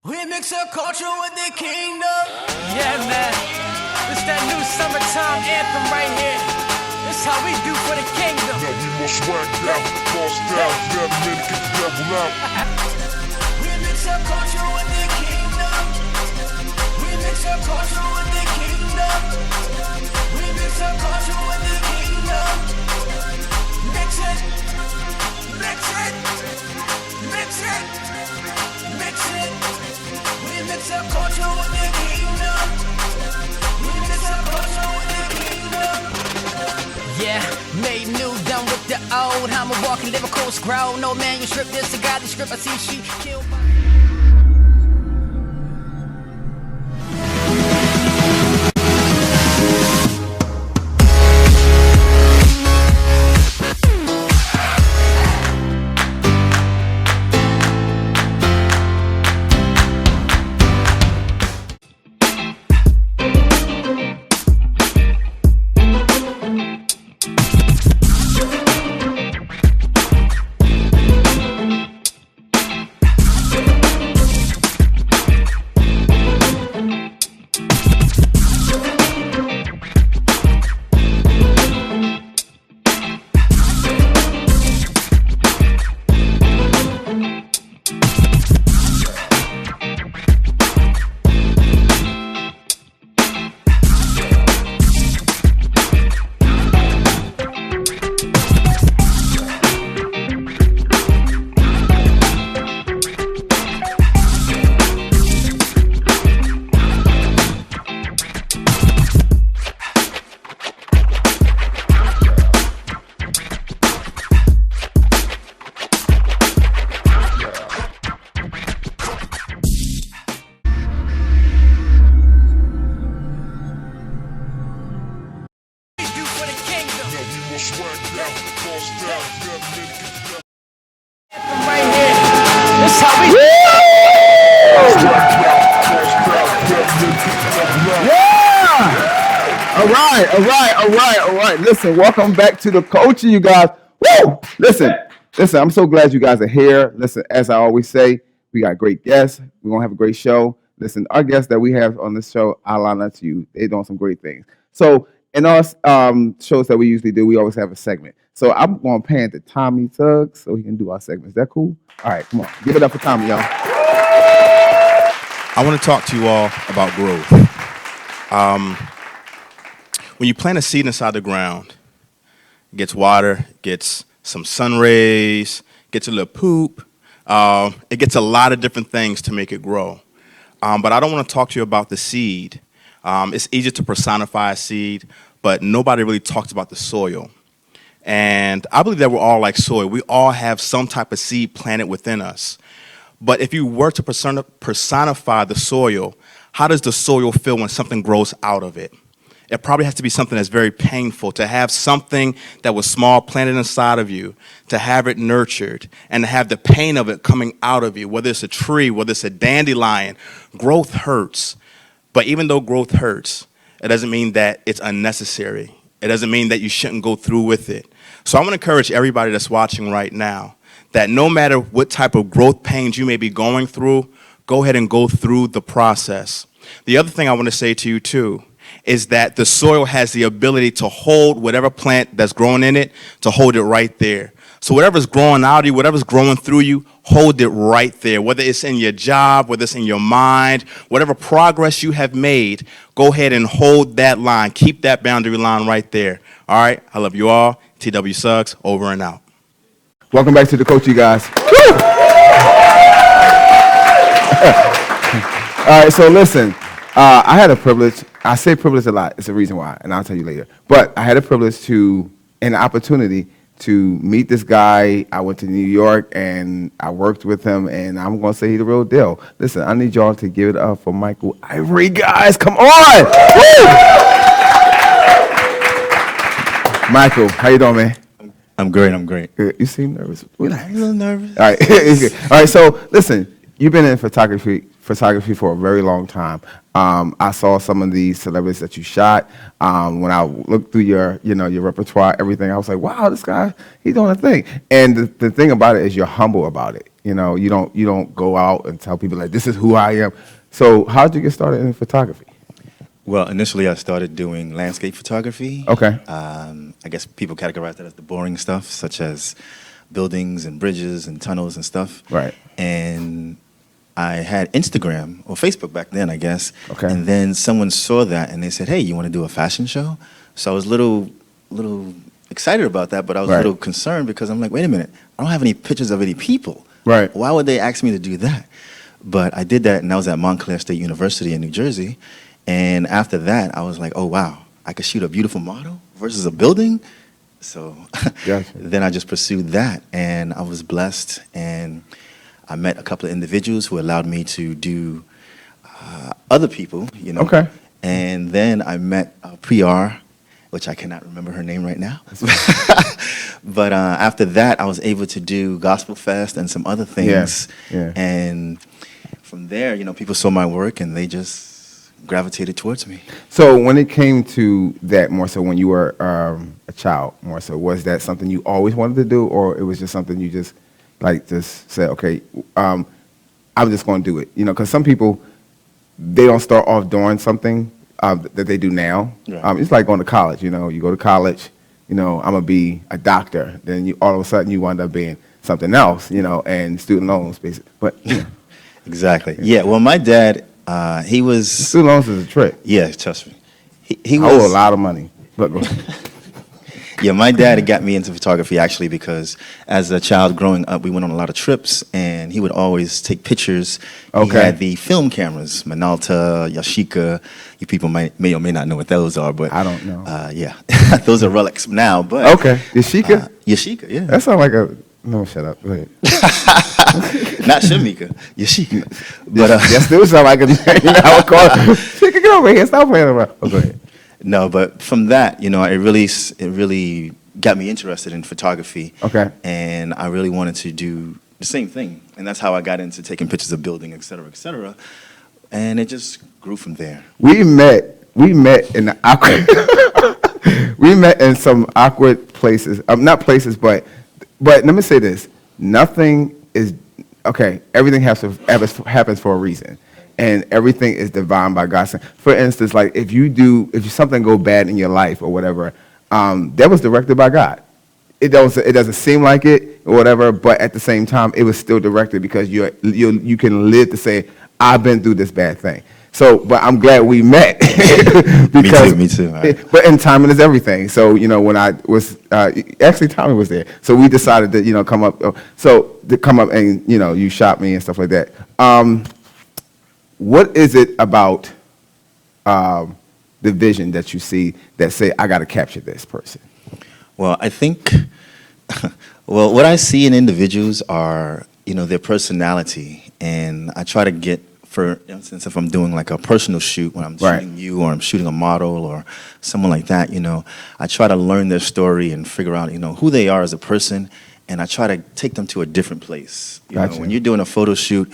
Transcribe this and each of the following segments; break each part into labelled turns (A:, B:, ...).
A: We mix our culture with the kingdom.
B: Yeah, man. This that new summertime anthem right here. This how we do for the kingdom.
C: Now we must swag down, boss down, let a minute get the devil out.
A: We mix our culture with the kingdom. We mix our culture with the kingdom. We mix our culture with the kingdom. Mix it. Mix it. Mix it. Mix it. We mix our culture with the kingdom. We mix our culture with the kingdom.
B: Yeah, made new, done with the old. I'm a walking lyrical scroll. No manuscript, this a godly script. I see she killed by...
C: Swag down, boss down, let a minute get the devil
B: Anthem right here. This how we...
D: Yeah! All right. Listen, welcome back to the culture, you guys. Woo! Listen, I'm so glad you guys are here. Listen, as I always say, we got great guests. We're going to have a great show. Listen, our guests that we have on this show, I'll line up to you. They're doing some great things. So in our shows that we usually do, we always have a segment. So I'm going to pan to Tommy Tuggs so he can do our segment. Is that cool? All right, come on. Give it up for Tommy, y'all.
E: I want to talk to you all about growth. When you plant a seed inside the ground, it gets water, gets some sun rays, gets a little poop. It gets a lot of different things to make it grow. But I don't want to talk to you about the seed. It's easy to personify a seed, but nobody really talks about the soil. And I believe that we're all like soil. We all have some type of seed planted within us. But if you were to personify the soil, how does the soil feel when something grows out of it? It probably has to be something that's very painful, to have something that was small planted inside of you, to have it nurtured, and to have the pain of it coming out of you, whether it's a tree, whether it's a dandelion. Growth hurts. But even though growth hurts, it doesn't mean that it's unnecessary. It doesn't mean that you shouldn't go through with it. So I want to encourage everybody that's watching right now that no matter what type of growth pains you may be going through, go ahead and go through the process. The other thing I want to say to you too is that the soil has the ability to hold whatever plant that's growing in it, to hold it right there. So whatever's growing out of you, whatever's growing through you, hold it right there. Whether it's in your job, whether it's in your mind, whatever progress you have made, go ahead and hold that line. Keep that boundary line right there. All right? I love you all. TW Suggs, over and out.
D: Welcome back to the coach, you guys. All right, so listen, I had a privilege. I say privilege a lot. It's a reason why, and I'll tell you later. But I had a privilege and an opportunity to meet this guy. I went to New York, and I worked with him, and I'm going to say he's the real deal. Listen, I need y'all to give it up for Michael Ivory, guys. Come on. Woo! Michael, how you doing, man?
F: I'm great.
D: Good. You seem nervous. Relax.
F: A little nervous.
D: All right. All right, so listen, you've been in photography for a very long time. I saw some of the celebrities that you shot. When I looked through your repertoire, everything, I was like, wow, this guy, he's doing a thing. And the thing about it is you're humble about it. You know, you don't go out and tell people like this is who I am. So how did you get started in photography?
F: Well, initially I started doing landscape photography.
D: Okay.
F: I guess people categorize that as the boring stuff, such as buildings and bridges and tunnels and stuff.
D: Right.
F: And I had Instagram or Facebook back then, I guess.
D: Okay.
F: And then someone saw that and they said, "Hey, you want to do a fashion show?" So I was a little excited about that, but I was a
D: Right.
F: little concerned because I'm like, wait a minute, I don't have any pictures of any people.
D: Right.
F: Why would they ask me to do that? But I did that, and I was at Montclair State University in New Jersey. And after that, I was like, oh, wow, I could shoot a beautiful model versus a building. So
D: Gotcha.
F: then I just pursued that, and I was blessed. And I met a couple of individuals who allowed me to do other people, you know.
D: Okay.
F: And then I met PR, which I cannot remember her name right now. But after that, I was able to do Gospel Fest and some other things.
D: Yeah.
F: And from there, you know, people saw my work and they just gravitated towards me.
D: So when it came to that, more so when you were a child, more so, was that something you always wanted to do, or it was just something you just said, okay, I'm just going to do it? You know, because some people, they don't start off doing something that they do now.
F: Right.
D: It's like going to college. You know, you go to college. You know, I'm gonna be a doctor. Then you all of a sudden you wind up being something else. You know, and student loans, basically. But you know,
F: Exactly. Yeah. Well, my dad, he was.
D: student loans is a trick.
F: Yeah, trust me. He
D: I owe a
F: was.
D: lot of money. But
F: Yeah, my dad got me into photography actually because as a child growing up, we went on a lot of trips, and he would always take pictures.
D: Okay.
F: He had the film cameras, Minolta, Yashica. You people may or may not know what those are, but
D: I don't know.
F: Yeah, those are relics now. But
D: okay, Yashica.
F: Yashica, yeah,
D: That sounds like a no. Shut up. Go ahead.
F: not Shamika, Yashica. But
D: That still sound like a name I would call. Shika, get over here. Stop playing around. Oh, go ahead.
F: no, but from that, you know, it really got me interested in photography.
D: Okay.
F: And I really wanted to do the same thing, and that's how I got into taking pictures of building, et cetera, and it just grew from there.
D: We met in the awkward. We met in some awkward places. Not places, but let me say this: nothing is okay. Everything happens for a reason, and everything is divine by God. For instance, like if something go bad in your life or whatever, that was directed by God. It doesn't seem like it or whatever, but at the same time, it was still directed because you can live to say, I've been through this bad thing. So, but I'm glad we met because
F: Me too. Right.
D: But and timing is everything. So you know when I was actually Tommy was there, so we decided to come up. To come up and you shot me and stuff like that. What is it about the vision that you see that say I got to capture this person?
F: Well, I think, what I see in individuals are, their personality. And I try to get, for instance, if I'm doing like a personal shoot, when I'm shooting you or I'm shooting a model or someone like that, I try to learn their story and figure out, who they are as a person. And I try to take them to a different place.
D: Gotcha.
F: When you're doing a photo shoot,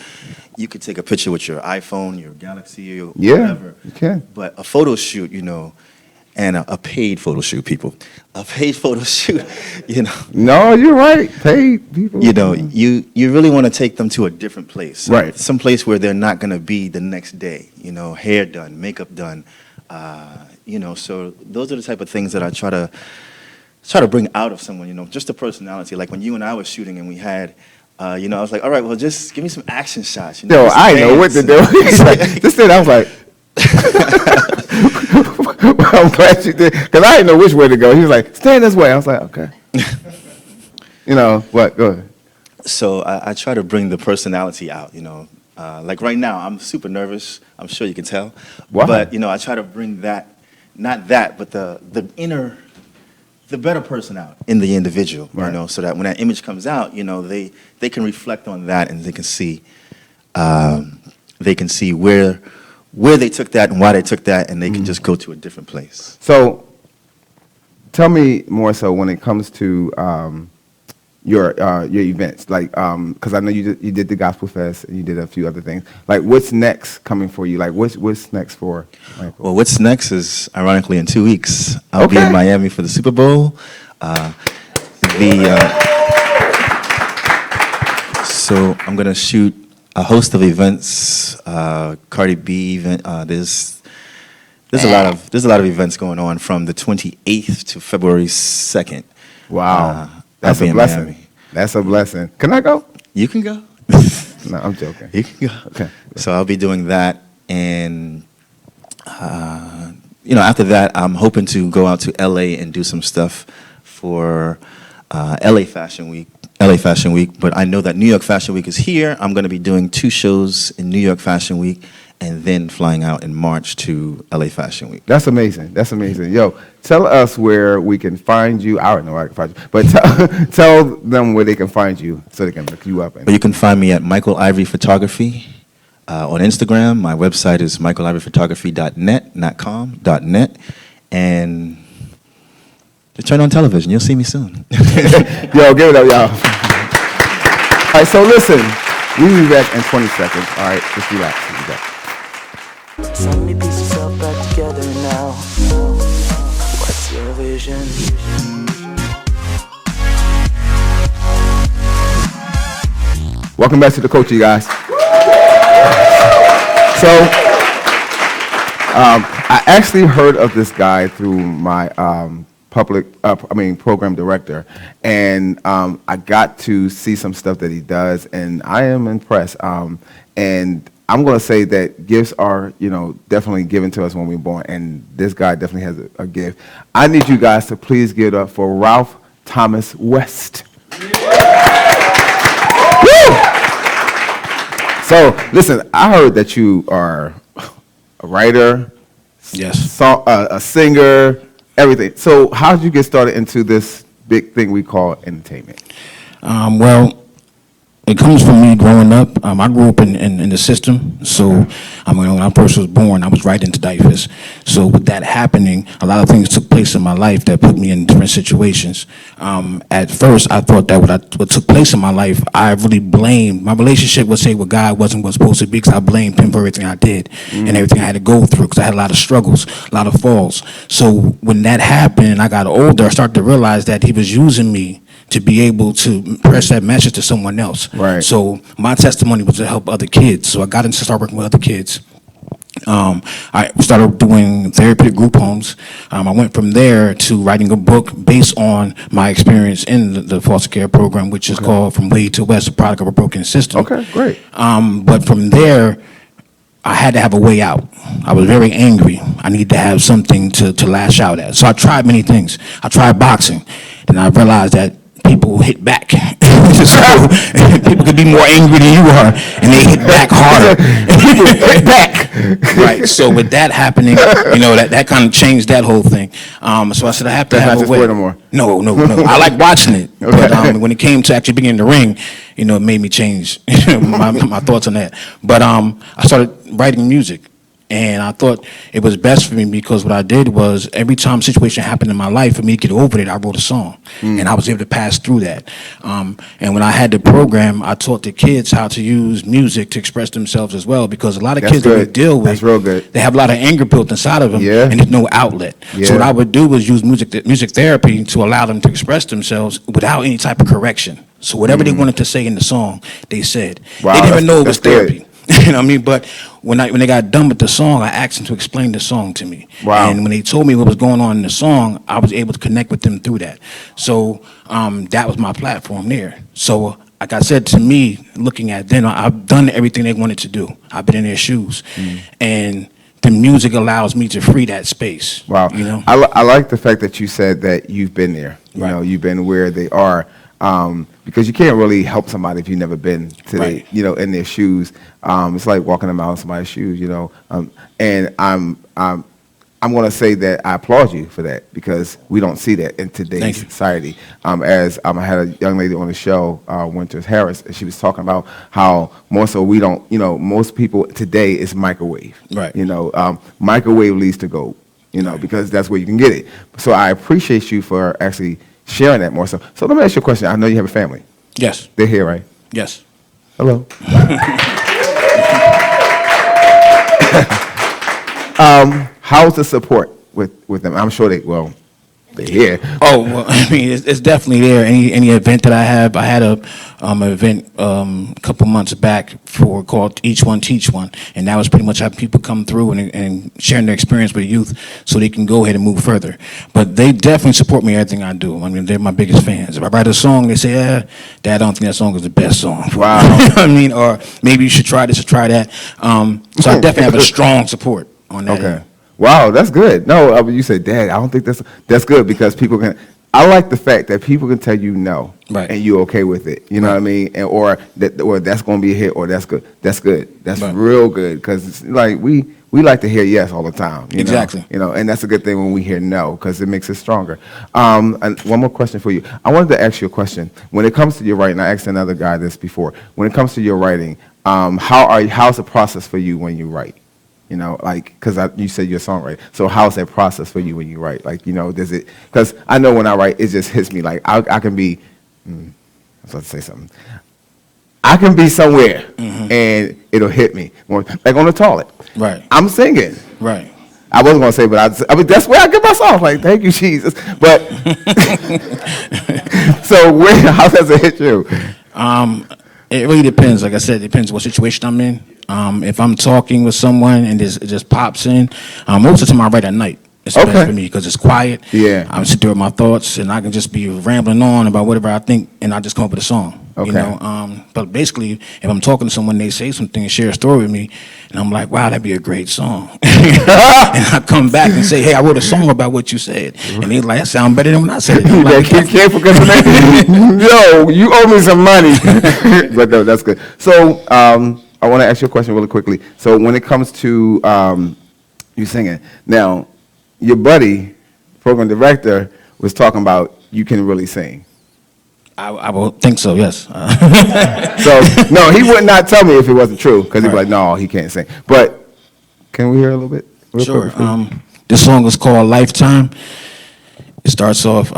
F: you could take a picture with your iPhone, your Galaxy, or
D: Yeah,
F: whatever.
D: you can.
F: But a photo shoot, and a paid photo shoot, people. A paid photo shoot,
D: No, you're right. Paid people.
F: you really want to take them to a different place.
D: Right.
F: Some place where they're not going to be the next day, hair done, makeup done. So those are the type of things that I try to bring out of someone, just a personality. Like when you and I were shooting and we had, I was like, all right, well, just give me some action shots.
D: Yo, I know what to do. He's like, just then I was like, well, I'm glad you did, because I didn't know which way to go. He was like, stand this way. I was like, okay. What? Go ahead.
F: So I try to bring the personality out, like right now, I'm super nervous. I'm sure you can tell.
D: Why?
F: But, I try to bring that, not that, but the inner, the better person out in the individual,
D: Right.
F: so that when that image comes out, they can reflect on that and they can see where they took that and why they took that, and they can just go to a different place.
D: So tell me more so when it comes to your events, like because I know you did the Gospel Fest and you did a few other things. Like, what's next coming for you? Like, what's next for Michael?
F: Well, what's next is, ironically, in 2 weeks, I'll be in Miami for the Super Bowl. So I'm gonna shoot a host of events. Cardi B event. There's a lot of events going on from the 28th to February 2nd.
D: Wow,
F: I'll
D: that's
F: be
D: a
F: in
D: blessing.
F: Miami.
D: That's a blessing. Can I go?
F: You can go.
D: No, I'm joking.
F: You can go.
D: Okay.
F: So I'll be doing that, and after that, I'm hoping to go out to LA and do some stuff for LA Fashion Week. But I know that New York Fashion Week is here. I'm going to be doing 2 shows in New York Fashion Week, and then flying out in March to LA Fashion Week.
D: That's amazing. That's amazing. Yo, tell us where we can find you. I don't know where I can find you, but tell them where they can find you so they can look you up.
F: But you can find me at Michael Ivory Photography on Instagram. My website is michaelivoryphotography.net, not .com.net, and just turn on television. You'll see me soon.
D: Yo, give it up, y'all. All right, so listen, we'll be back in 20 seconds. All right, just relax. We'll be back.
A: So many pieces all back together now. What's your vision?
D: Welcome back to the coach, you guys. So, I actually heard of this guy through my program director, and I got to see some stuff that he does, and I am impressed. And I'm going to say that gifts are, definitely given to us when we're born, and this guy definitely has a gift. I need you guys to please give it up for Ralph Thomas West. Woo! So, listen, I heard that you are a writer,
G: Yes.
D: a singer, everything. So, how did you get started into this big thing we call entertainment?
G: Well, it comes from me growing up. I grew up in the system, so when I first was born, I was right into diapers. So with that happening, a lot of things took place in my life that put me in different situations. At first, I thought that what took place in my life, I really blamed. My relationship with God wasn't what it was supposed to be, because I blamed him for everything I did and everything I had to go through, because I had a lot of struggles, a lot of falls. So when that happened and I got older, I started to realize that he was using me to be able to press that message to someone else.
D: Right.
G: So my testimony was to help other kids. So I got into start working with other kids. I started doing therapeutic group homes. I went from there to writing a book based on my experience in the foster care program, which is called From Wade to West, a product of a broken system.
D: Okay, great.
G: But from there, I had to have a way out. I was very angry. I needed to have something to lash out at. So I tried many things. I tried boxing, and I realized that people hit back. So people could be more angry than you are, and they hit back harder. People hit back. Right. So with that happening, that kind of changed that whole thing. So I said I have to
D: That's
G: have
D: not
G: a
D: your
G: way.
D: sport no more.
G: No. I like watching it,
D: Okay.
G: but when it came to actually being in the ring, it made me change my thoughts on that. But I started writing music. And I thought it was best for me, because what I did was every time a situation happened in my life, for me to get over it, I wrote a song. And I was able to pass through that. And when I had the program, I taught the kids how to use music to express themselves as well, because a lot of
D: That's
G: kids that we
D: good.
G: deal with,
D: That's real good.
G: they have a lot of anger built inside of them,
D: Yeah.
G: and there's no outlet.
D: Yeah.
G: So what I would do was use music therapy to allow them to express themselves without any type of correction. So whatever they wanted to say in the song, they said.
D: Wow,
G: They didn't even
D: that's-
G: know it was
D: that's good.
G: therapy. You know what I mean? But when they got done with the song, I asked them to explain the song to me.
D: Wow.
G: And when they told me what was going on in the song, I was able to connect with them through that. So that was my platform there. So like I said, to me, looking at them, I've done everything they wanted to do. I've been in their shoes. And the music allows me to free that space.
D: Wow. I like the fact that you said that you've been there.
G: Right.
D: You've been where they are. Because you can't really help somebody if you've never been to
G: Right.
D: in their shoes. It's like walking a mile in somebody's shoes, And I'm going to say that I applaud you for that, because we don't see that in today's
G: Thank you.
D: society. I had a young lady on the show, Winters Harris, and she was talking about how more so we don't, most people today is microwave.
G: Right.
D: Microwave leads to gold, because that's where you can get it. So I appreciate you for actually sharing that more so. So let me ask you a question. I know you have a family.
G: Yes.
D: They're here, right?
G: Yes.
D: Hello. How's the support with them? I'm sure to hear.
G: Oh, well, I mean, it's definitely there. Any event that I have, I had an event a couple months back called Each One Teach One, and that was pretty much how people come through and sharing their experience with youth, so they can go ahead and move further. But they definitely support me in everything I do. I mean, they're my biggest fans. If I write a song, they say, Dad, I don't think that song is the best song.
D: Wow.
G: I mean, or maybe you should try this or try that. So I definitely have a strong support on that.
D: Okay.
G: end.
D: Wow, that's good. No, you said, Dad, I don't think that's good, because people can. I like the fact that people can tell you no,
G: Right.
D: and you're okay with it. You know what I mean? And or that's going to be a hit, or that's good. That's good. That's
G: Right.
D: real good, because like we like to hear yes all the time. You know?
G: Exactly.
D: You know, and that's a good thing when we hear no, because it makes us stronger. And one more question for you. I wanted to ask you a question. When it comes to your writing, I asked another guy this before. When it comes to your writing, how's the process for you when you write? You know, like, because you said you're a songwriter. So how's that process for you when you write? Like, you know, does it, because I know when I write, it just hits me. Like, I can be, I was about to say something. I can be somewhere, and it'll hit me. Like on the toilet.
G: Right.
D: I'm singing.
G: Right.
D: I wasn't going to say, but I mean, that's where I get my songs. Like, thank you, Jesus. But, so how does it hit you?
G: It really depends. Like I said, it depends what situation I'm in. If I'm talking with someone and it just pops in, most of the time I write at night. It's the best for me because it's quiet.
D: Yeah.
G: I'm sit there with my thoughts, and I can just be rambling on about whatever I think, and I just come up with a song.
D: Okay.
G: You know, but basically, if I'm talking to someone, they say something and share a story with me, and I'm like, wow, that'd be a great song. And I come back and say, hey, I wrote a song about what you said, and they're like, that sounds better than when I said it. I'm like,
D: Keep careful, because yo, you owe me some money. But no, that's good. So I want to ask you a question really quickly. So when it comes to you singing, now your buddy, program director, was talking about you can really sing.
G: I will think so, yes.
D: So no, he would not tell me if it wasn't true, because he'd be like, no, he can't sing. But can we hear a little bit? Real
G: Sure.
D: quick?
G: This song is called Lifetime. It starts off,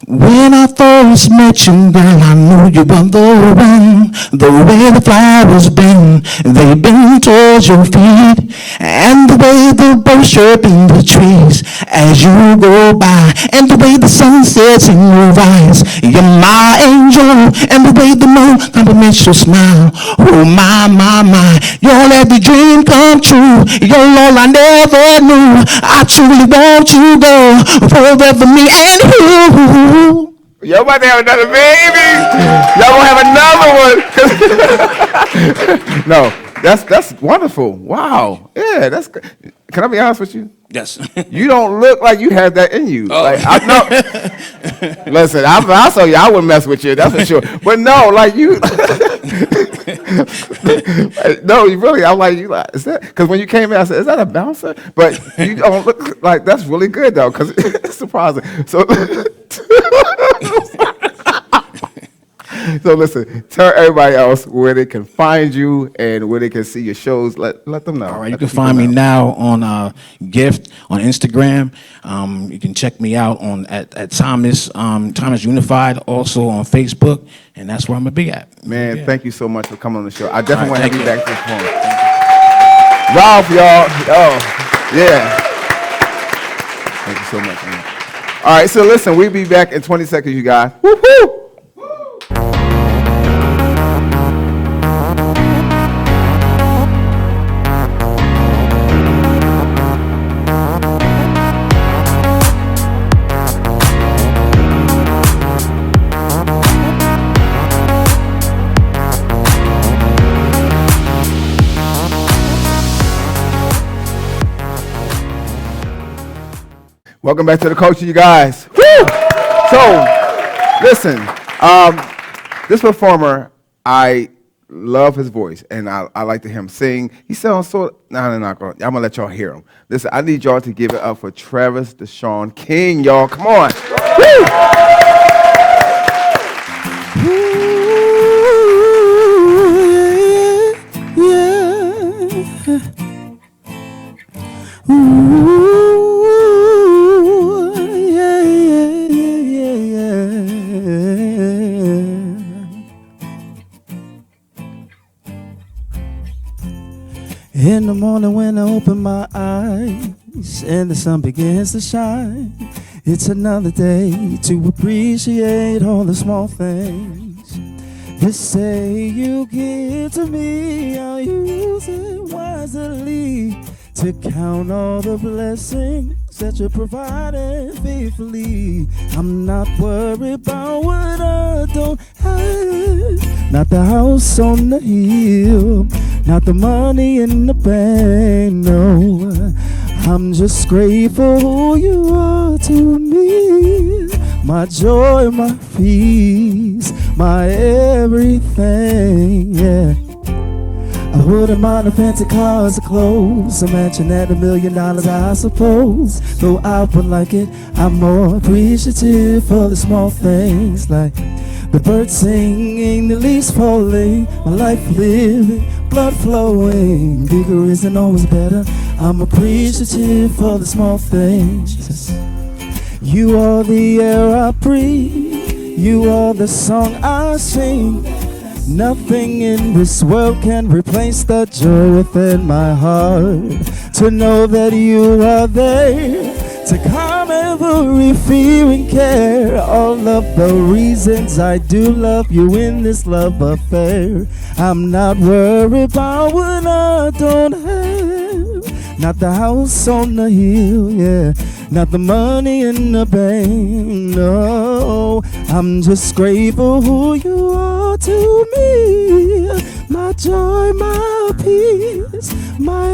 G: when I first met you, girl, I knew you were the one. The way the flowers bend, they bend towards your feet. And the way the birds chirp in the trees as you go by. And the way the sun sets in your eyes. You're my angel. And the way the moon compliments your smile. Oh, my, my, my. You'll let the dream come true. You're all I never knew. I truly want you, girl, forever me and you.
D: Y'all about to have another baby. Y'all gonna have another one. No, that's wonderful. Wow. Yeah, that's good. Can I be honest with you?
G: Yes.
D: You don't look like you have that in you.
G: Oh.
D: Like, I know. Listen, I saw you. I wouldn't mess with you. That's for sure. But no, like you. No, you really. I'm like, you like, is that? Because when you came in, I said, is that a bouncer? But you don't look like that's really good though, because it's surprising. So. So listen, tell everybody else where they can find you and where they can see your shows. Let them know.
G: All right, you can find me now on Gift on Instagram. You can check me out at Thomas Thomas Unified, also on Facebook, and that's where I'm gonna be at.
D: Man, thank you so much for coming on the show. I definitely
G: All
D: want
G: right,
D: to have you
G: thank
D: back to the phone. Ralph, y'all. Oh, yeah. Thank you so much, man. All right, so listen, we'll be back in 20 seconds, you guys. Woo-hoo! Welcome back to the culture, you guys. Woo! So, listen, this performer, I love his voice, and I like to hear him sing. He sounds so. No, I'm gonna let y'all hear him. Listen, I need y'all to give it up for Travis Deshaun King, y'all. Come on. Woo!
H: In the morning when I open my eyes and the sun begins to shine, It's another day to appreciate all the small things. This day you give to me, I'll use it wisely to count all the blessings that you're providing faithfully. I'm not worried about what I don't have. Not the house on the hill, not the money in the bank, no. I'm just grateful who you are to me. My joy, my peace, my everything, yeah. I wouldn't mind a fancy cars or clothes, a mansion at $1 million, I suppose. Though I would like it, I'm more appreciative for the small things, like the birds singing, the leaves falling, my life living, blood flowing. Bigger isn't always better. I'm appreciative for the small things. You are the air I breathe, you are the song I sing. Nothing in this world can replace the joy within my heart. To know that you are there, to calm every fear and care. All of the reasons I do love you in this love affair. I'm not worried about what I don't have. Not the house on the hill, yeah. Not the money in the bank, no. I'm just grateful who you are to me. My joy, my peace, my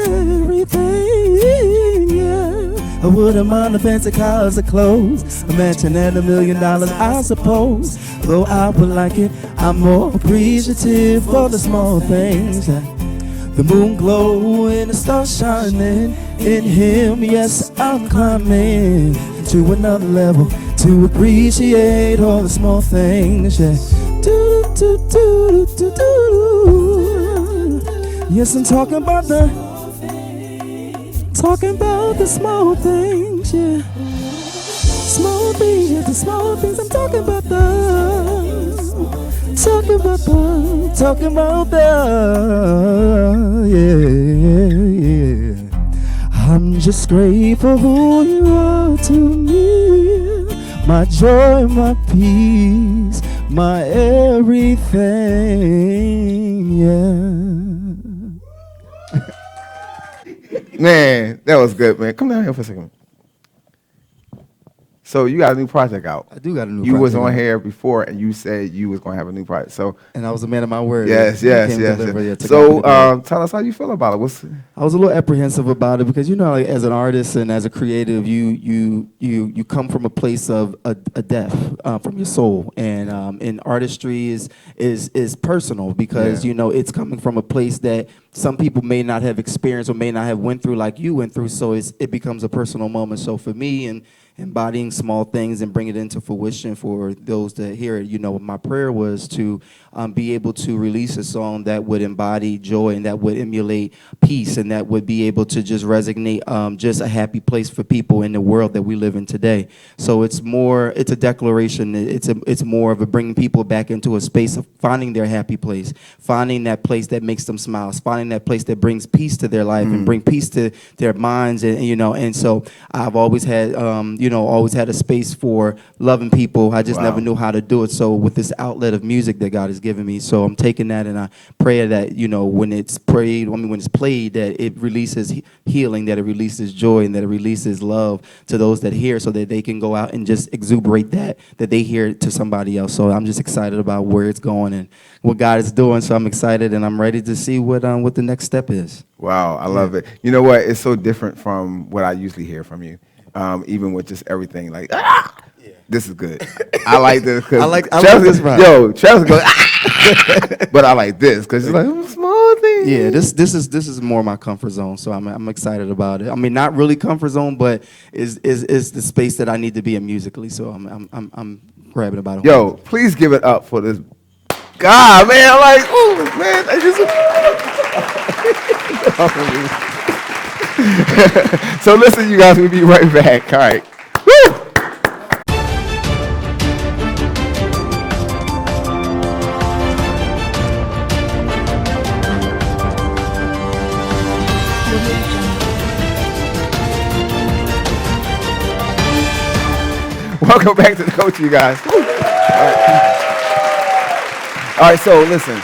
H: everything, yeah. I wouldn't mind a fancy cars or clothes, a mansion and $1 million, I suppose. Though I would like it, I'm more appreciative for the small things. The moon glowing, the stars shining. In him, yes, I'm climbing to another level to appreciate all the small things, yeah. Do, do, do, do, do, do. Yes, I'm talking about the small things, yeah. Small things, yeah, the small things. I'm talking about yeah. I'm just grateful who you are to me. My joy, my peace, my everything, yeah.
D: Man, that was good, man. Come down here for a second. So you got a new project out.
H: I do got a new
D: You
H: project
D: was on
H: out.
D: here before, and you said you was going to have a new project. So
H: And I was a man of my word.
D: yes.
H: You came to deliver, yeah, to God
D: So
H: be the glory.
D: tell us how you feel about it.
H: I was a little apprehensive about it because, you know, like, as an artist and as a creative, you come from a place of a depth from your soul, and artistry is personal because
D: Yeah.
H: you know it's coming from a place that some people may not have experienced or may not have went through like you went through. So it becomes a personal moment. So for me and embodying small things and bring it into fruition for those that hear it, you know, my prayer was to be able to release a song that would embody joy and that would emulate peace and that would be able to just resonate just a happy place for people in the world that we live in today. So it's a declaration. It's more of a bringing people back into a space of finding their happy place, finding that place that makes them smile, finding that place that brings peace to their life and bring peace to their minds, and you know. And so I've always had always had a space for loving people. I just never knew how to do it. So with this outlet of music that God has given me, so I'm taking that and I pray that, you know, when it's played, that it releases healing, that it releases joy, and that it releases love to those that hear, so that they can go out and just exuberate that they hear to somebody else. So I'm just excited about where it's going and what God is doing. So I'm excited and I'm ready to see what the next step is.
D: Wow, I love it. You know what? It's so different from what I usually hear from you. Even with just everything, like, this is good. I like this.
H: I like
D: Chelsea,
H: this vibe.
D: Yo, Chelsea goes, but I like this because it's like small things.
H: Yeah, this is more my comfort zone, so I'm excited about it. I mean, not really comfort zone, but is the space that I need to be in musically. So I'm grabbing about it.
D: Yo, please give it up for this. God, man, I'm like, ooh, man, I just. So listen, you guys, we'll be right back. All right. Woo! Welcome back to the coach, you guys. Woo. All right, so listen,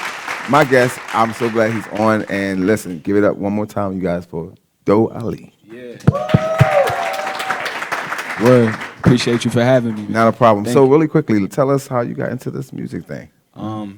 D: my guest, I'm so glad he's on. And listen, give it up one more time, you guys, for Do Ali.
I: Yeah. Word. Appreciate you for having me, man.
D: Not a problem.
I: Thank
D: So
I: you.
D: really quickly, tell us how you got into this music thing.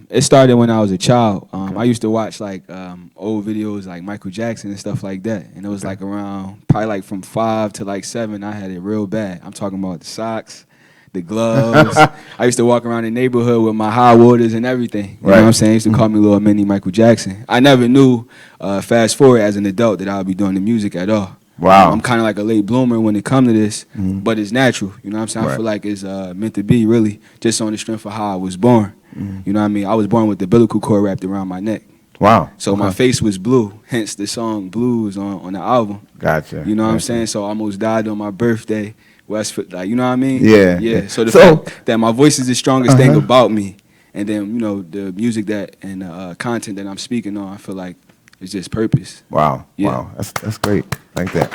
I: It started when I was a child. I used to watch like old videos like Michael Jackson and stuff like that. And it was like around probably like from 5 to like 7, I had it real bad. I'm talking about the socks, the gloves. I used to walk around the neighborhood with my high waters and everything. You know what I'm saying? They used to call me little mini Michael Jackson. I never knew, fast forward as an adult, that I would be doing the music at all.
D: Wow.
I: I'm kind of like a late bloomer when it comes to this, but it's natural. You know what I'm saying? I feel like it's meant to be, really, just on the strength of how I was born. You know what I mean? I was born with the umbilical cord wrapped around my neck.
D: Wow.
I: So my face was blue, hence the song Blues on the album.
D: Gotcha.
I: You know what I'm saying? So I almost died on my birthday. Like, you know what I mean?
D: Yeah.
I: Yeah. So the fact that my voice is the strongest thing about me, and then, you know, the music that and content that I'm speaking on, I feel like it's just purpose.
D: Wow.
I: Yeah.
D: Wow. That's great. Like that.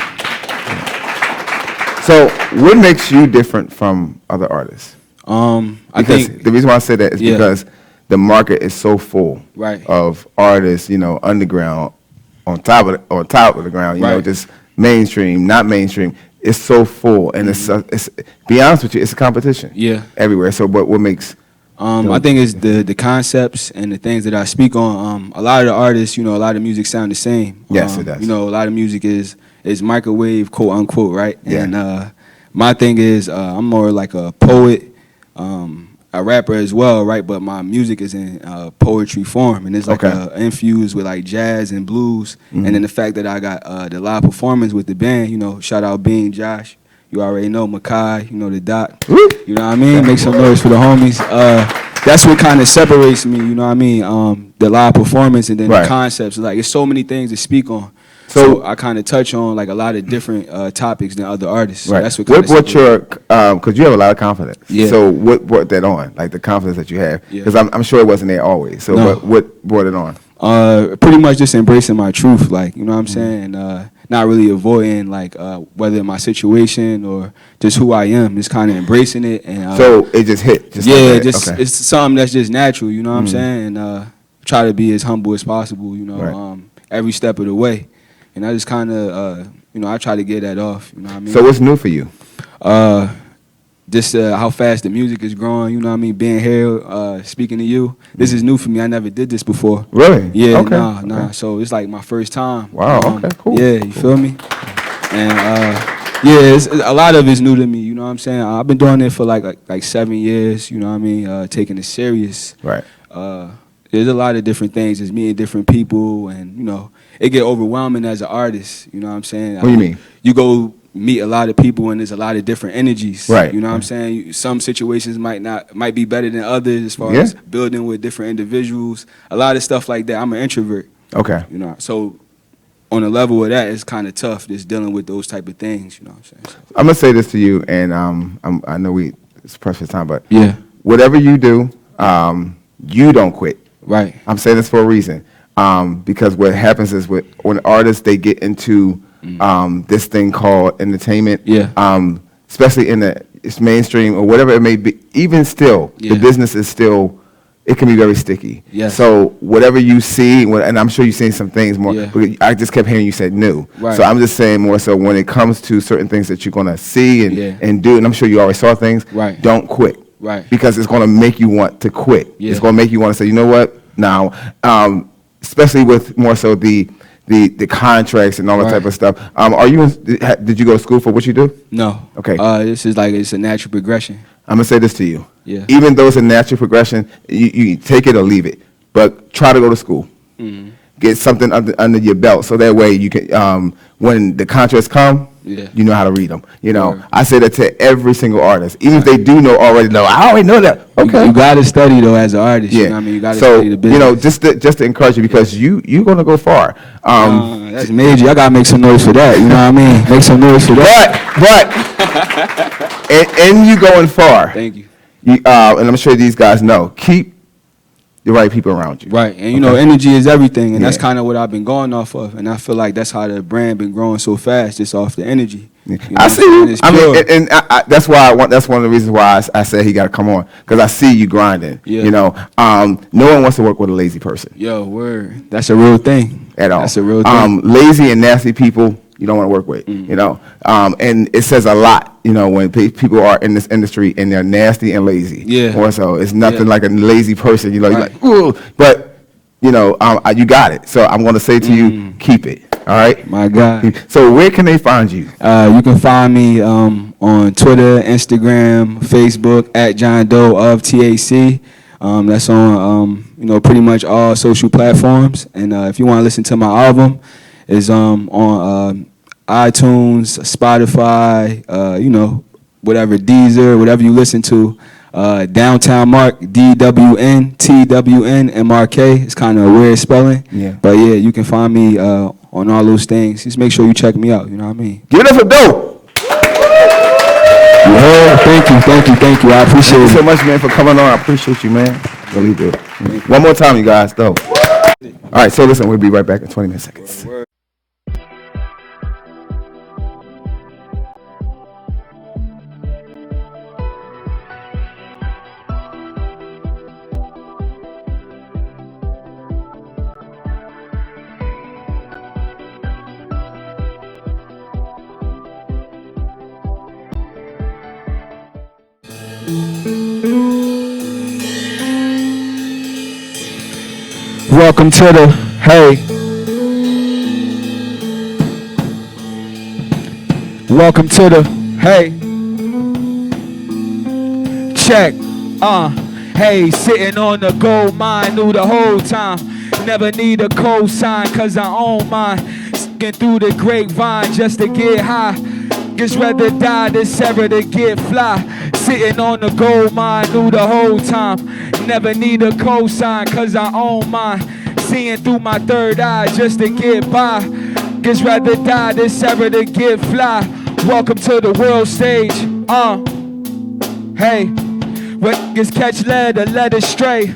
D: So what makes you different from other artists?
I: I
D: Because
I: think
D: the reason why I say that is because the market is so full of artists, you know, underground, on top of the ground, you know, just mainstream, not mainstream. It's so full, and it's be honest with you, it's a competition.
I: Yeah.
D: Everywhere. So what makes
I: I think it's the concepts and the things that I speak on. A lot of the artists, you know, a lot of music sound the same.
D: Yes, it does.
I: You know, a lot of music is microwave, quote unquote, right?
D: Yeah.
I: And my thing is, I'm more like a poet, a rapper as well, right? But my music is in poetry form, and it's like infused with like jazz and blues. And then the fact that I got the live performance with the band, you know, shout out Bean, Josh. You already know Makai, you know the Doc. You know what I mean? Make some noise for the homies. That's what kind of separates me, you know what I mean? The live performance and then the concepts. Like, it's so many things to speak on. So I kind of touch on like a lot of different topics than other artists. So that's what
D: what's your, because you have a lot of confidence.
I: Yeah.
D: So what brought that on? Like the confidence that you have? Because I'm sure it wasn't there always. So what brought it on?
I: Pretty much just embracing my truth, like, you know what I'm saying? Not really avoiding like whether my situation or just who I am, just kind of embracing it. And
D: so it just hit.
I: It's something that's just natural, you know what I'm saying? And try to be as humble as possible, you know, every step of the way. And I just kind of, you know, I try to get that off, you know what I mean?
D: So what's new for you?
I: Just how fast the music is growing, you know what I mean? Being here, speaking to you. This is new for me. I never did this before.
D: Really?
I: Yeah, nah. So it's like my first time.
D: Wow, okay, cool.
I: Yeah, you feel me? And yeah, a lot of it's new to me, you know what I'm saying? I've been doing it for like 7 years, you know what I mean? Taking it serious.
D: Right.
I: There's a lot of different things. It's meeting different people, and, you know, it get overwhelming as an artist, you know what I'm saying?
D: What do you mean?
I: You go meet a lot of people, and there's a lot of different energies.
D: Right.
I: You know what I'm saying? Some situations might be better than others as far as building with different individuals. A lot of stuff like that. I'm an introvert.
D: Okay.
I: You know, so on a level of that, it's kind of tough just dealing with those type of things. You know what I'm saying? So,
D: I'm gonna say this to you, and I know it's precious time, but
I: whatever
D: you do, you don't quit.
I: Right.
D: I'm saying this for a reason, because what happens is when artists they get into this thing called entertainment, especially in it's mainstream or whatever it may be, even still, the business is still, it can be very sticky.
I: Yes.
D: So whatever you see, and I'm sure you've seen some things more, I just kept hearing you say new.
I: Right.
D: So I'm just saying more so when it comes to certain things that you're going to see and do, and I'm sure you already saw things, don't quit.
I: Right.
D: Because it's going to make you want to quit. It's going to make you want to say, you know what, now, especially with more so the contracts and all that type of stuff. Did you go to school for what you do?
I: No.
D: Okay.
I: This is like, it's a natural progression.
D: I'm going to say this to you.
I: Yeah.
D: Even though it's a natural progression, you take it or leave it. But try to go to school. Get something under your belt so that way you can, when the contracts come, you know how to read them. You know, I say that to every single artist. Even if they do already know, I already know that. Okay.
I: You got to study, though, as an artist. You know what I mean? You got to study the business.
D: You know, just to encourage you, because you're going to go far.
I: That's major. I got to make some noise for that. You know what I mean? Make some noise for that.
D: But, and you going far.
I: Thank you.
D: And I'm sure these guys know. Keep the right people around you.
I: Right. And, you know, energy is everything. And that's kind of what I've been going off of. And I feel like that's how the brand been growing so fast, just off the energy. You know
D: I
I: what
D: see
I: I'm saying?
D: you.
I: It's
D: I
I: pure.
D: mean, and that's why I want. That's one of the reasons why I said he got to come on, because I see you grinding.
I: Yeah.
D: You know, no one wants to work with a lazy person
I: Yo, word. That's a real thing.
D: at all.
I: That's a real thing.
D: Lazy and nasty people you don't want to work with. You know, and it says a lot. You know, when people are in this industry and they're nasty and lazy.
I: Yeah.
D: Or so it's nothing
I: Yeah.
D: like a lazy person. You know,
I: Right.
D: you're like, ooh, but you know, you got it. So I'm going to say to you, keep it. All right.
I: My God.
D: So where can they find you?
I: You can find me on Twitter, Instagram, Facebook at John Doe of TAC. That's on pretty much all social platforms. And if you want to listen to my album, it's on iTunes, Spotify, whatever, Deezer, whatever you listen to. Downtown Mark, DWNTWNMRK. It's kind of a weird spelling.
D: Yeah.
I: But yeah, you can find me on all those things. Just make sure you check me out. You know what I mean?
D: Give it up for Doe.
I: Yeah, thank you. I appreciate
D: Thank you so
I: it.
D: much, man, for coming on. I appreciate you, man. Really do. One more time, you guys, Doe. All right, so listen, we'll be right back in 20 seconds.
I: Welcome to the Welcome to the Check. Hey, sitting on the gold mine, knew the whole time. Never need a cosign, cause I own mine. Skin through the grapevine just to get high. Just rather die than ever to get fly. Sitting on the gold mine, knew the whole time. Never need a cosign, cause I own mine. Seeing through my third eye just to get by. Just rather die than ever to get fly. Welcome to the world stage. Hey, when niggas catch lead or led astray.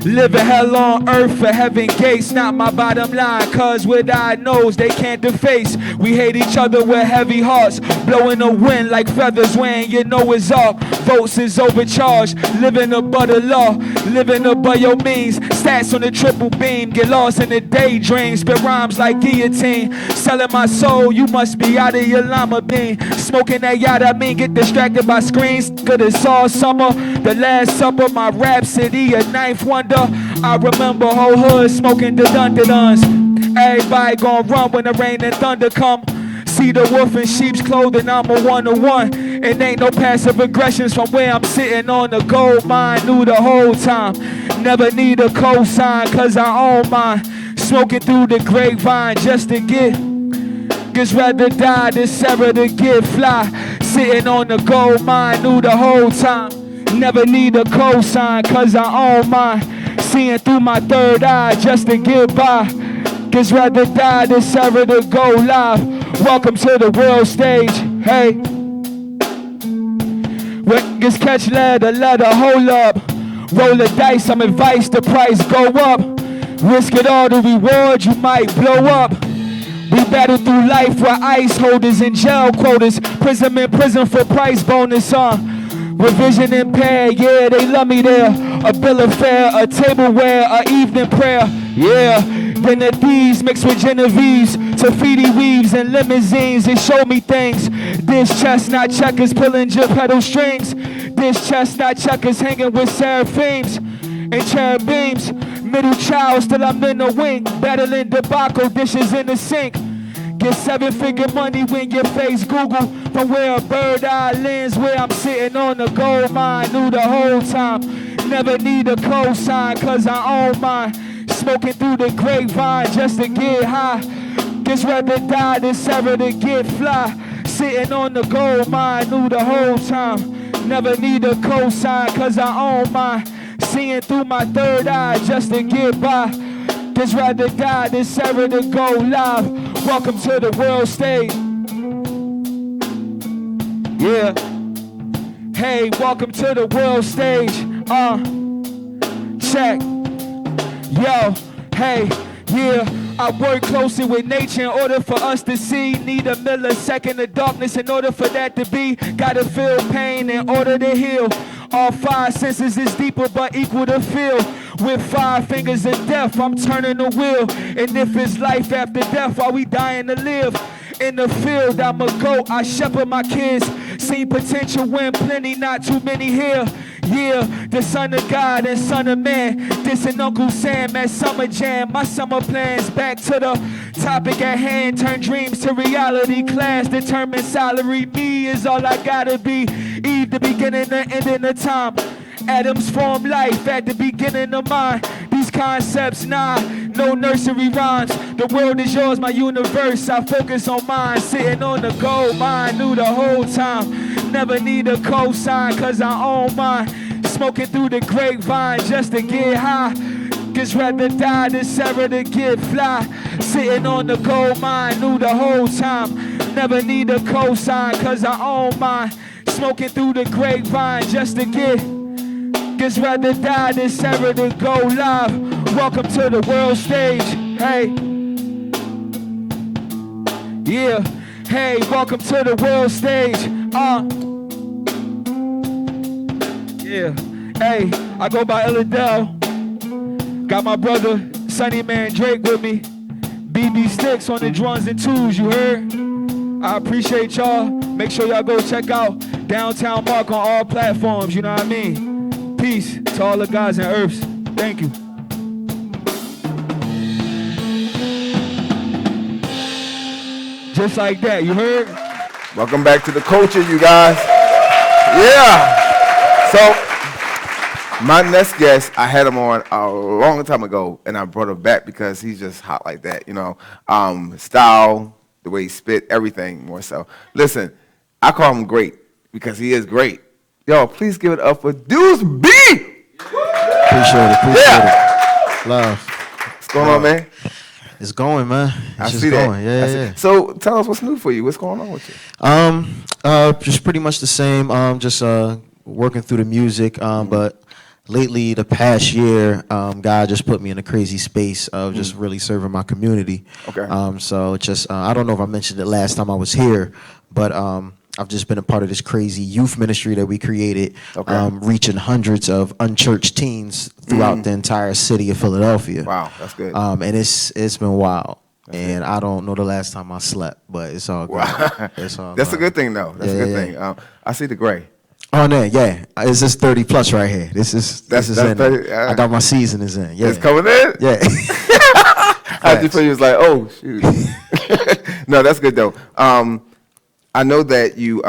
I: Living hell on earth for heaven gates, not my bottom line, cause with eye knows they can't deface. We hate each other with heavy hearts, blowing the wind like feathers when you know it's off. Votes is overcharged, living above the law, living above your means. Stats on the triple beam, get lost in the daydream, spit rhymes like guillotine. Selling my soul, you must be out of your llama bean. Smoking that yada, I mean, get distracted by screens. Good as all summer, the last supper, my rhapsody, a ninth wonder. I remember whole hood smoking the dun-dun-duns. Everybody gon' run when the rain and thunder come. See the wolf in sheep's clothing, I'm a one-to-one. It ain't no passive aggressions from where I'm sitting on the gold mine. Knew the whole time. Never need a cosign, cause I own mine. Smoking through the grapevine just to get. Just rather die than ever to get fly. Sitting on the gold mine, knew the whole time. Never need a cosign, cause I own mine. Seeing through my third eye just to get by. Just rather die than ever to go live. Welcome to the world stage, hey. When niggas catch lead, a letter, hold up. Roll the dice, I'm advice, the price go up. Risk it all to reward, you might blow up. We battle through life with ice holders and jail quotas. Prison for price bonus, Revision impaired, yeah, they love me there. A bill of fare, a tableware, a evening prayer, yeah. Then the thieves mixed with Genevieve's, Tafiti weaves and limousines. They show me things. This chestnut checkers pulling Geppetto strings. This chestnut checkers hanging with seraphims and cherubims. Middle child, still I'm in the wing. Battling debacle, dishes in the sink. Get 7-figure money when your face Google. From where a bird eye lens, where I'm sitting on the gold mine. Knew the whole time. Never need a cosign, cause I own mine. Smoking through the grapevine just to get high. Just rather die than ever to get fly. Sitting on the gold mine, knew the whole time. Never need a cosign, cause I own mine. Seeing through my third eye just to get by. Just rather die than ever to go live. Welcome to the world stage. Yeah. Hey, welcome to the world stage. Check. Yo, hey, yeah.
H: I work closely with nature in order for us to see. Need a millisecond of darkness in order for that to be. Gotta feel pain in order to heal. All five senses is deeper but equal to feel. With 5 fingers of death, I'm turning the wheel. And if it's life after death, while we dying to live. In the field, I'm a goat, I shepherd my kids. Seen potential when plenty, not too many here. Yeah, the son of God and son of man. This and Uncle Sam at Summer Jam. My summer plans back to the topic at hand. Turn dreams to reality. Class determined salary. Me is all I gotta be. Eve the beginning, the ending of time. Atoms form life at the beginning of mine. These concepts, nah, no nursery rhymes. The world is yours, my universe. I focus on mine, sitting on the gold mine. Knew the whole time, never need a cosign, cause I own mine. Smoking through the grapevine just to get high. Just rather die than Sarah to get fly. Sitting on the gold mine, knew the whole time. Never need a cosign, cause I own mine. Smoking through the grapevine just to get. Just rather die than Sarah to go live. Welcome to the world stage. Hey. Yeah. Hey, welcome to the world stage. Yeah. Hey, I go by Illadell. Got my brother, Sunny Man Drake with me. BB Sticks on the drums and twos, you heard? I appreciate y'all. Make sure y'all go check out Downtown Mark on all platforms, you know what I mean? Peace to all the guys and earths. Thank you. Just like that, you heard?
D: Welcome back to the culture, you guys. Yeah. So, my next guest, I had him on a long time ago, and I brought him back because he's just hot like that, you know. Style, the way he spit, everything more so. Listen, I call him great because he is great. Yo, please give it up for Deuce B.
J: Appreciate it. Love.
D: What's going on, man?
J: It's going, man.
D: I see that.
J: Yeah.
D: So tell us what's new for you. What's going on with you?
J: Just pretty much the same. Just working through the music. But lately, the past year, God just put me in a crazy space of just really serving my community.
D: Okay.
J: So just I don't know if I mentioned it last time I was here, but I've just been a part of this crazy youth ministry that we created, reaching hundreds of unchurched teens throughout the entire city of Philadelphia.
D: Wow, that's good.
J: And it's been wild. And I don't know the last time I slept, but it's all good.
D: Wow.
J: It's all
D: That's
J: good.
D: a good thing, though. That's a good thing. I see the gray.
J: Oh, no, yeah. It's just 30 plus right here. This is
D: That's
J: in.
D: 30,
J: I got my seasonings in. Yeah.
D: It's coming in?
J: Yeah.
D: I just feel was like, oh, shoot. No, that's good, though. I know that you,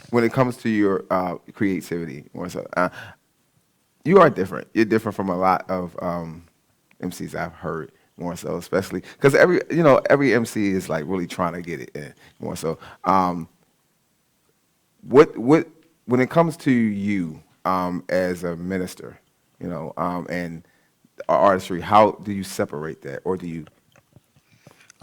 D: when it comes to your creativity, more so, you are different. You're different from a lot of MCs I've heard, more so, especially because every MC is like really trying to get it in, more so. What when it comes to you as a minister, and artistry, how do you separate that, or do you?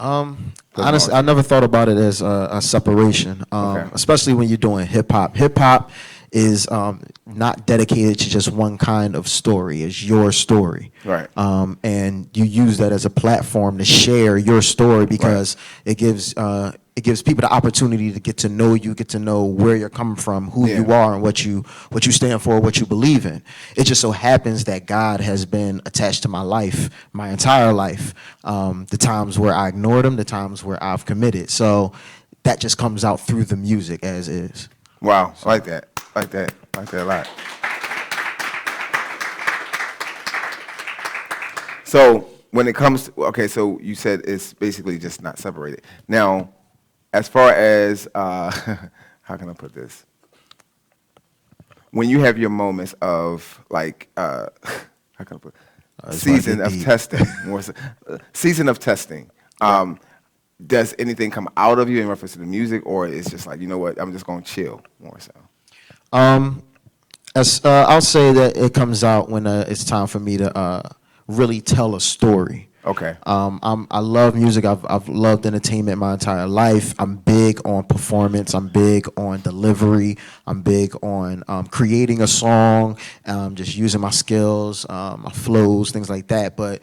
J: Honestly, I never thought about it as a separation, especially when you're doing hip hop. Hip hop is not dedicated to just one kind of story. It's your story,
D: right?
J: And you use that as a platform to share your story because it gives people the opportunity to get to know you, get to know where you're coming from, who you are, and what you stand for, what you believe in. It just so happens that God has been attached to my life, my entire life. The times where I ignored him, the times where I've committed. So that just comes out through the music as is.
D: Wow, I like that. I like that a lot. So when it comes to, so you said it's basically just not separated. Now, as far as, how can I put this? When you have your moments of like, how can I put season of testing, more so, season of testing, does anything come out of you in reference to the music, or it's just like, you know what, I'm just going to chill more so?
J: I'll say that it comes out when it's time for me to really tell a story.
D: Okay.
J: I love music. I've loved entertainment my entire life. I'm big on performance. I'm big on delivery. I'm big on creating a song, just using my skills, my flows, things like that. But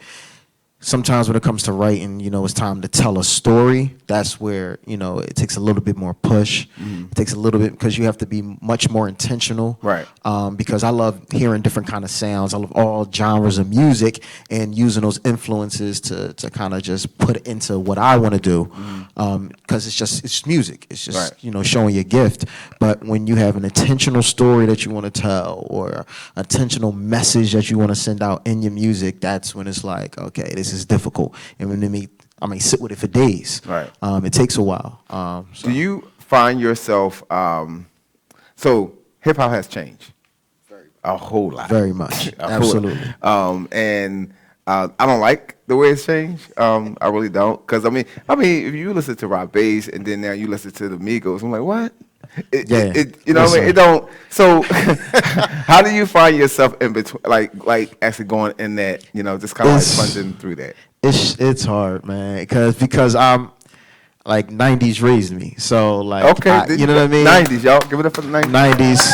J: sometimes when it comes to writing, it's time to tell a story. That's where, it takes a little bit more push. It takes a little bit because you have to be much more intentional.
D: Right.
J: Because I love hearing different kind of sounds. I love all genres of music and using those influences to kind of just put it into what I want to do. Because it's music. It's just, showing your gift. But when you have an intentional story that you want to tell or an intentional message that you want to send out in your music, that's when it's like, okay, this is difficult. And when I may sit with it for days.
D: Right.
J: It takes a while.
D: Do you find yourself, so hip hop has changed a whole lot.
J: Very much. Absolutely.
D: And I don't like the way it's changed. I really don't. Because, I mean, if you listen to Rob Bass and then now you listen to the Migos, I'm like, what? You know what I mean? It don't. So, how do you find yourself in between, like actually going in that, just kind of like plunging through that?
J: It's hard, man, because I'm like 90s raised me, so like you know what I mean.
D: 90s, y'all, give it up for the 90s.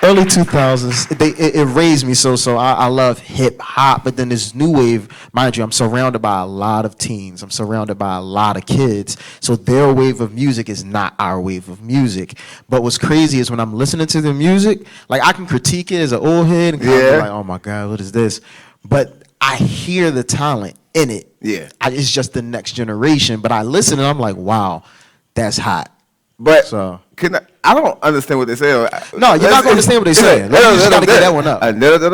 J: Early 2000s, it raised me. So I love hip hop, but then this new wave, mind you, I'm surrounded by a lot of teens. I'm surrounded by a lot of kids. So their wave of music is not our wave of music. But what's crazy is when I'm listening to the music, like I can critique it as an old head and kind of be like, oh my God, what is this? But I hear the talent in it.
D: Yeah.
J: It's just the next generation. But I listen and I'm like, wow, that's hot.
D: But
J: so
D: I don't understand what they say.
J: No, you're not going to understand what they say. You just got to get that one up.
D: Yeah, they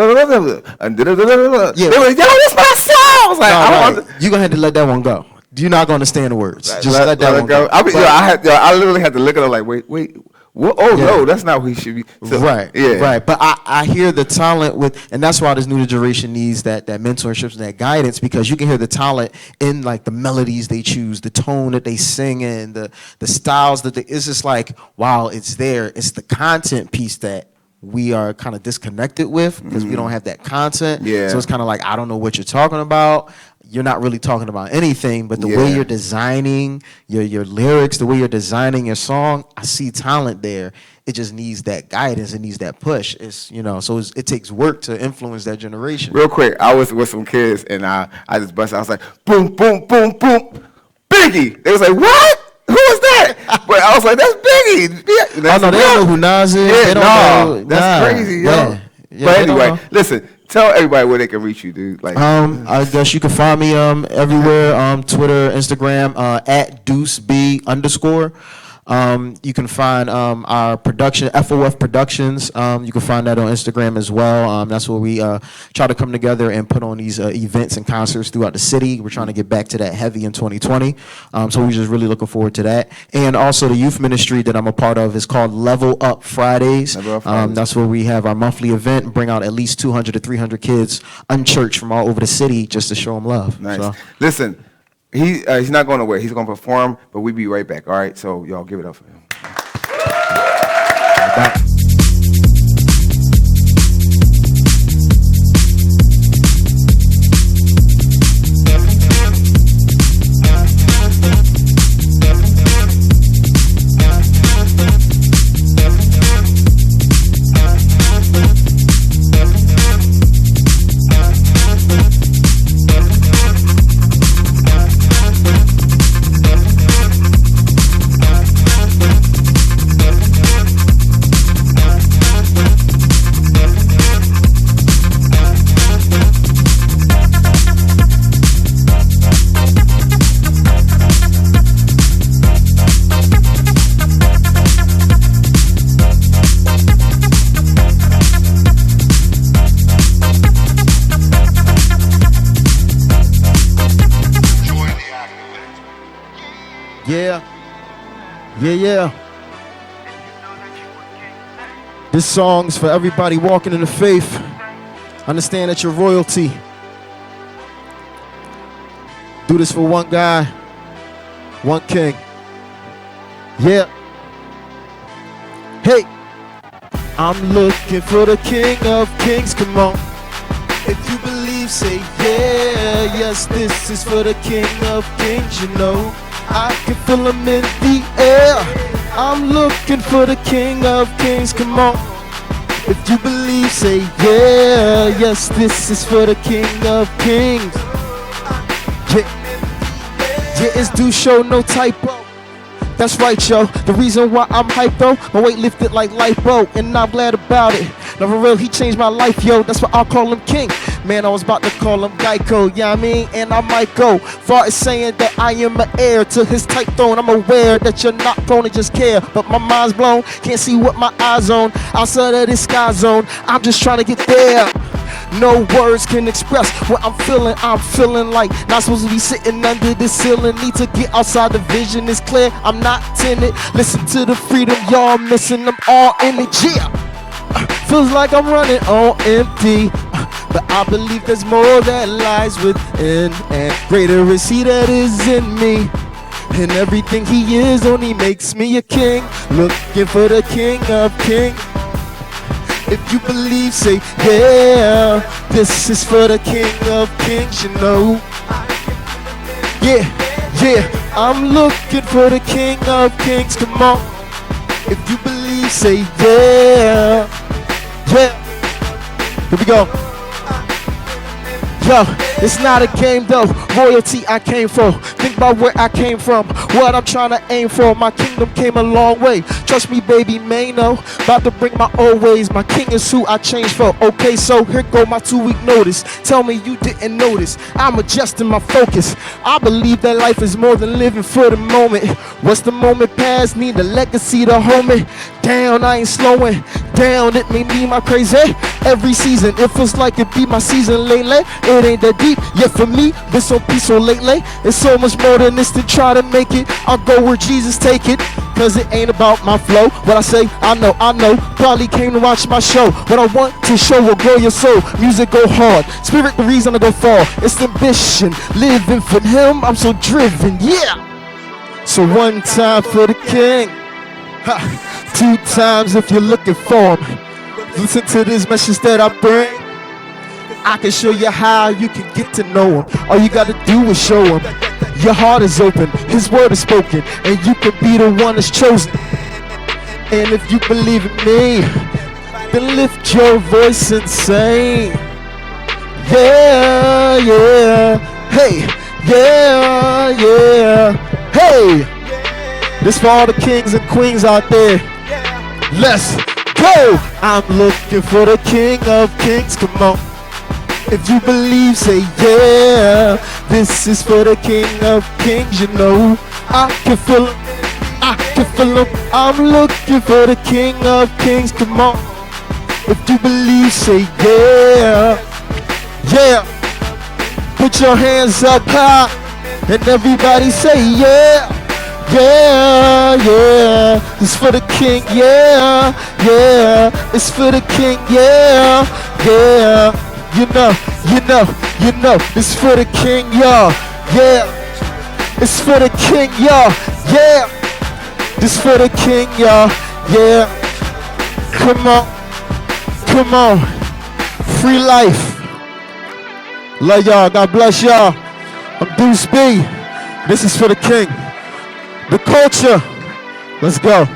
D: were like, yo, this my song. I was like,
J: you're going to have to let that one go. You're not going to understand the words. Just let that one go.
D: I literally had to look at her like, wait. What? Oh no, that's not who he should be. So,
J: right. But I hear the talent and that's why this new generation needs that mentorship and that guidance, because you can hear the talent in like the melodies they choose, the tone that they sing in, the styles it's just like, wow, it's there. It's the content piece that we are kind of disconnected with because we don't have that content.
D: Yeah.
J: So it's kind of like, I don't know what you're talking about. You're not really talking about anything, but the way you're designing your lyrics, the way you're designing your song, I see talent there. It just needs that guidance. It needs that push. It takes work to influence that generation.
D: Real quick, I was with some kids and I just busted. I was like, boom, boom, boom, boom, Biggie. They was like, what? Who is that? But I was like, that's Biggie.
J: They don't know who Nas is.
D: Yeah,
J: they don't know.
D: That's crazy, yo. But anyway, listen. Tell everybody where they can reach you, dude. Like,
J: I guess you can find me everywhere, Twitter, Instagram, at @DeuceB_. You can find our production, FOF Productions. You can find that on Instagram as well. That's where we try to come together and put on these events and concerts throughout the city. We're trying to get back to that heavy in 2020. So we're just really looking forward to that. And also the youth ministry that I'm a part of is called Level Up Fridays. That's where we have our monthly event and bring out at least 200 to 300 kids unchurched from all over the city just to show them love.
D: Nice.
J: So.
D: Listen. He's not going nowhere. He's going to perform, but we'll be right back. All right, so y'all give it up for him.
H: Yeah. This song's for everybody walking in the faith. Understand that you're royalty. Do this for one guy, one king. Yeah. Hey. I'm looking for the King of Kings, come on. If you believe, say yeah. Yes, this is for the King of Kings, you know. I can feel him in the air. I'm looking for the King of Kings, come on. If you believe, say yeah. Yes, this is for the King of Kings. Yeah, it's do show, no typo. That's right, yo. The reason why I'm hyped though, my weight lifted like lipo, and I'm glad about it. Now for real, he changed my life, yo. That's why I'll call him king. Man, I was about to call him Geico, yeah, I mean, and I might go far as saying that I am an heir to his type throne. I'm aware that you're not prone to just care, but my mind's blown. Can't see what my eyes on outside of this sky zone. I'm just trying to get there. No words can express what I'm feeling. I'm feeling like not supposed to be sitting under the ceiling. Need to get outside, the vision is clear. I'm not tinted. Listen to the freedom y'all missing. I'm all in it, yeah. Feels like I'm running on empty, but I believe there's more that lies within, and greater is he that is in me. And everything he is only makes me a king, looking for the king of kings. If you believe, say yeah. This is for the king of kings, you know. Yeah, yeah, I'm looking for the king of kings, come on. If you believe, say yeah. Yeah, here we go. Yo, it's not a game though. Royalty I came for. Think about where I came from, what I'm trying to aim for. My kingdom came a long way. Trust me, baby, may know. About to bring my old ways. My king is who I changed for. Okay, so here go my 2-week notice. Tell me you didn't notice. I'm adjusting my focus. I believe that life is more than living for the moment. What's the moment past? Need a legacy to hold me down. I ain't slowing down. It may be my crazy. Every season, it feels like it be my season lately. It ain't that deep, yet for me, been so peaceful lately. It's so much more than this to try to make it. I'll go where Jesus take it, cause it ain't about my flow. What I say, I know. Probably came to watch my show. What I want to show will grow your soul. Music go hard, spirit the reason to go far. It's ambition, living for him, I'm so driven, yeah. So one time for the king, ha. 2 times if you're looking for him. Listen to this message that I bring. I can show you how you can get to know him. All you gotta do is show him. Your heart is open, his word is spoken, and you can be the one that's chosen. And if you believe in me, then lift your voice and sing. Yeah, yeah, hey, yeah, yeah, hey. This for all the kings and queens out there. Let's go. I'm looking for the king of kings, come on. If you believe, say yeah. This is for the king of kings, you know. I can feel him, I can feel him. I'm looking for the king of kings, come on. If you believe, say yeah. Yeah. Put your hands up high and everybody say yeah. Yeah, yeah, it's for the king, yeah, yeah, it's for the king, yeah, yeah, you know, it's for the king, y'all, yeah, it's for the king, y'all, yeah, it's for the king, y'all, yeah, come on, free life, love y'all, God bless y'all, I'm Deuce B, this is for the king. The culture. Let's go.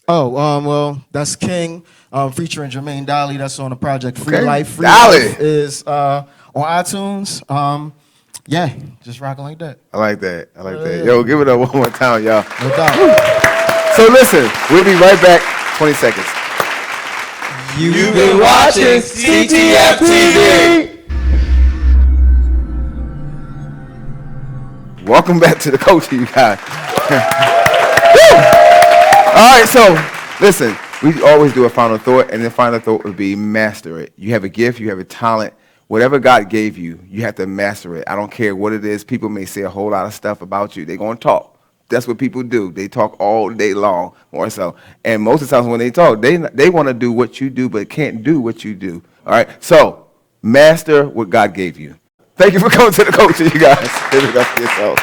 H: Oh, well, that's King, featuring Jermaine Dolly. That's on the project Free Life. Free Life is on iTunes. Yeah, just rocking like that.
D: I like that. Yo, give it up one more time, y'all.
H: No doubt.
D: So listen, we'll be right back. 20 seconds.
A: You've been watching CTF TV.
D: Welcome back to the culture, you guys. All right, so listen, we always do a final thought, and the final thought would be master it. You have a gift, you have a talent. Whatever God gave you, you have to master it. I don't care what it is. People may say a whole lot of stuff about you. They're going to talk. That's what people do. They talk all day long, more so. And most of the times when they talk, they want to do what you do, but can't do what you do. All right, so master what God gave you. Thank you for coming to the culture, you guys. Give it up for yourself.